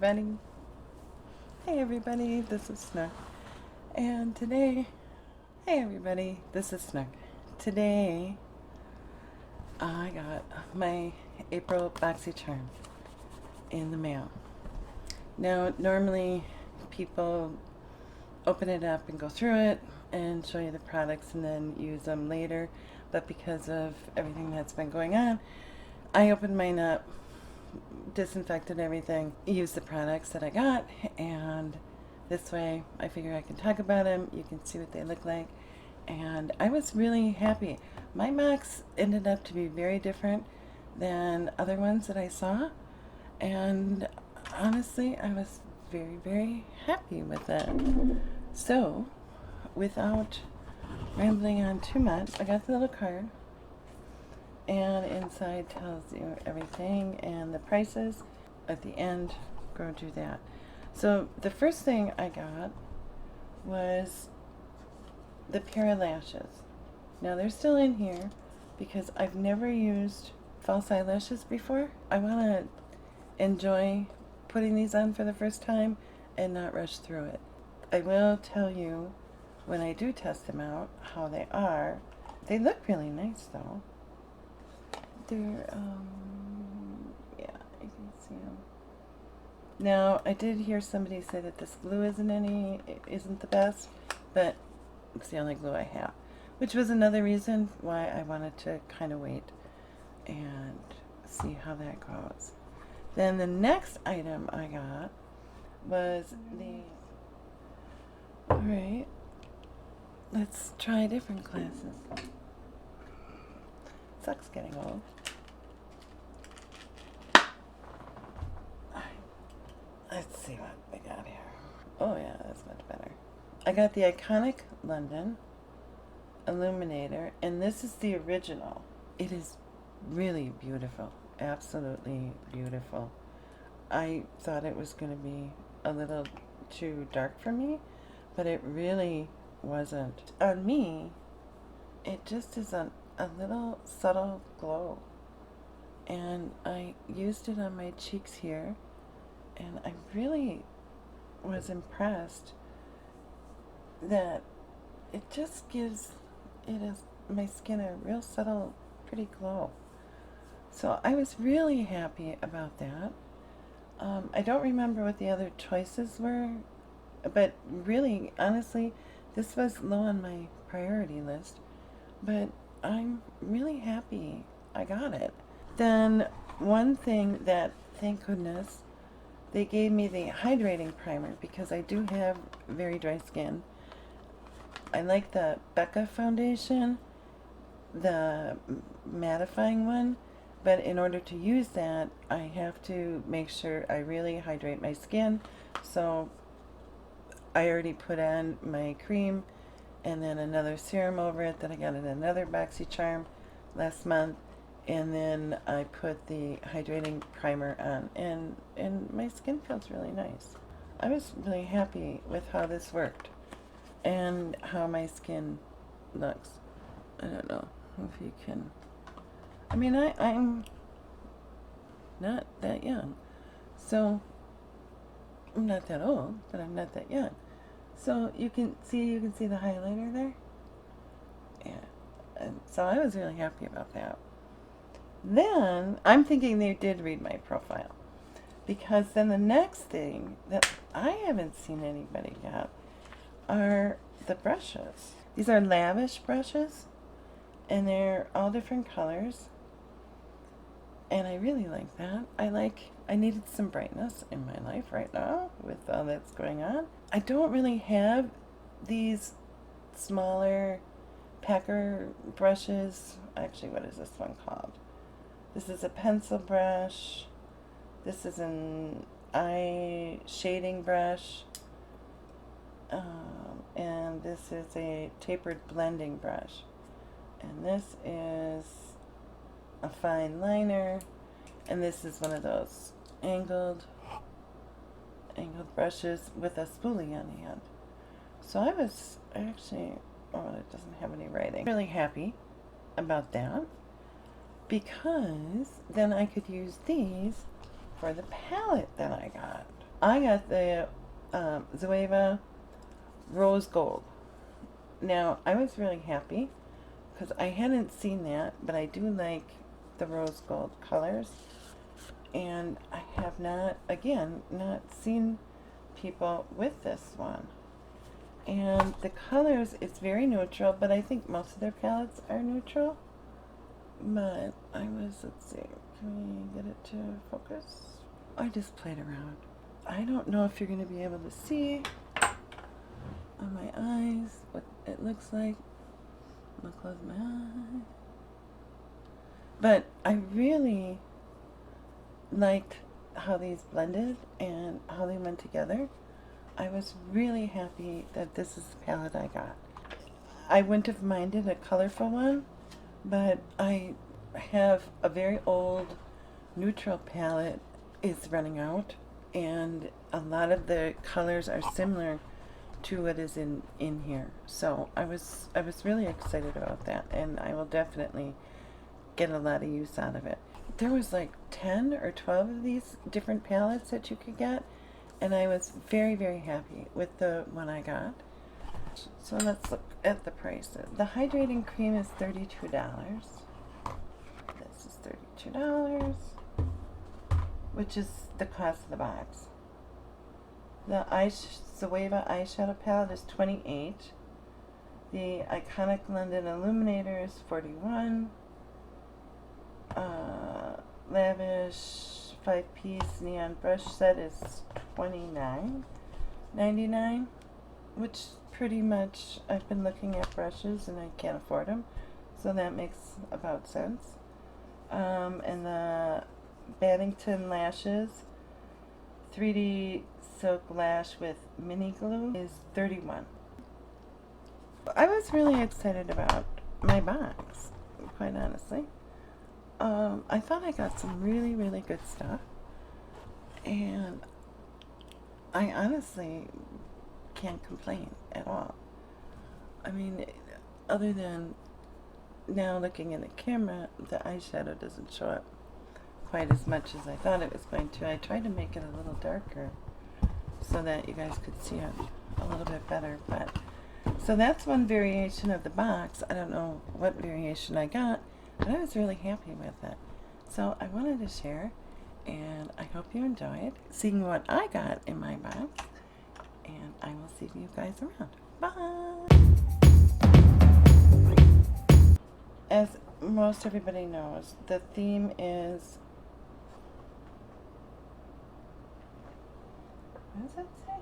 everybody. Hey everybody, this is Snook. And today, hey everybody, this is Snook. Today, I got my April BoxyCharm in the mail. Now, normally people open it up and go through it and show you the products and then use them later. But because of everything that's been going on, I opened mine up, disinfected everything, used the products that I got, and this way I figure I can talk about them. You can see what they look like, and I was really happy. My box ended up to be very different than other ones that I saw, and honestly I was very, very happy with it. So without rambling on too much, I got the little card, and inside tells you everything and the prices. At the end, go do that. So the first thing I got was the pair of lashes. Now they're still in here because I've never used false eyelashes before. I want to enjoy putting these on for the first time and not rush through it. I will tell you when I do test them out how they are. They look really nice though. They're, yeah, you can see them. Now, I did hear somebody say that this glue isn't the best, but it's the only glue I have, which was another reason why I wanted to kind of wait and see how that goes. Then the next item I got was these. Alright, let's try different classes. Sucks getting old. Let's see what we got here. Oh yeah, that's much better. I got the Iconic London Illuminator, and this is the original. It is really beautiful. Absolutely beautiful. I thought it was going to be a little too dark for me, but it really wasn't. On me, it just is a little subtle glow. And I used it on my cheeks here, and I really was impressed that it just gives my skin a real subtle, pretty glow. So I was really happy about that. I don't remember what the other choices were, but really, honestly, this was low on my priority list. But I'm really happy I got it. Then one thing that, thank goodness, they gave me the hydrating primer because I do have very dry skin. I like the Becca foundation, the mattifying one, but in order to use that, I have to make sure I really hydrate my skin. So I already put on my cream and then another serum over it that I got in another BoxyCharm last month, and then I put the hydrating primer on, and my skin feels really nice. I was really happy with how this worked and how my skin looks. I don't know if you can, I mean, I'm not that young, so I'm not that old, but I'm not that young. So you can see the highlighter there? Yeah. And so I was really happy about that. Then I'm thinking they did read my profile, because then the next thing that I haven't seen anybody get are the brushes. These are lavish brushes, and they're all different colors, and I really like that. I needed some brightness in my life right now with all that's going on. I don't really have these smaller packer brushes. Actually, what is this one called? This is a pencil brush. This is an eye shading brush. And this is a tapered blending brush. And this is a fine liner. And this is one of those angled brushes with a spoolie on the end. So I was actually, oh, it doesn't have any writing. Really happy about that, because then I could use these for the palette that I got. I got the Zoeva Rose Gold. Now, I was really happy because I hadn't seen that, but I do like the rose gold colors. And I have not, again, not seen people with this one. And the colors, it's very neutral, but I think most of their palettes are neutral. But I was, let's see, can we get it to focus? I just played around. I don't know if you're going to be able to see on my eyes what it looks like. I'm going to close my eye. But I really liked how these blended and how they went together. I was really happy that this is the palette I got. I wouldn't have minded a colorful one, but I have a very old neutral palette is running out, and a lot of the colors are similar to what is in here. So I was really excited about that, and I will definitely get a lot of use out of it. There was like 10 or 12 of these different palettes that you could get, and I was very, very happy with the one I got. So let's look at the prices. The hydrating cream is $32. This is $32, which is the cost of the box. The Zoeva eyeshadow palette is $28. The Iconic London Illuminator is $41. Lavish 5-piece neon brush set is $29.99, which pretty much, I've been looking at brushes and I can't afford them, so that makes about sense. And the Baddington lashes 3D silk lash with mini glue is $31. I was really excited about my box, quite honestly. I thought I got some really, really good stuff, and I honestly can't complain at all. I mean, other than now looking in the camera, the eyeshadow doesn't show up quite as much as I thought it was going to. I tried to make it a little darker so that you guys could see it a little bit better, but so that's one variation of the box. I don't know what variation I got, but I was really happy with it. So I wanted to share, and I hope you enjoyed seeing what I got in my box, and I will see you guys around. Bye! As most everybody knows, the theme is, what does it say?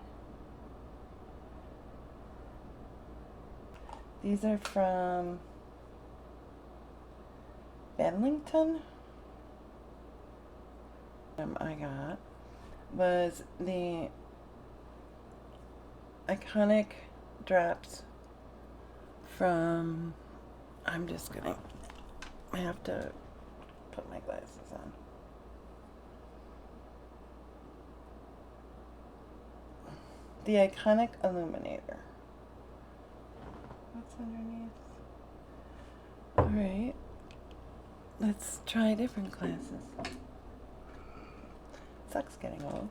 These are from Bedlington. I got was the Iconic drops from, I'm just gonna, I have to put my glasses on. The Iconic Illuminator. What's underneath? Alright, let's try different glasses. Sucks getting old.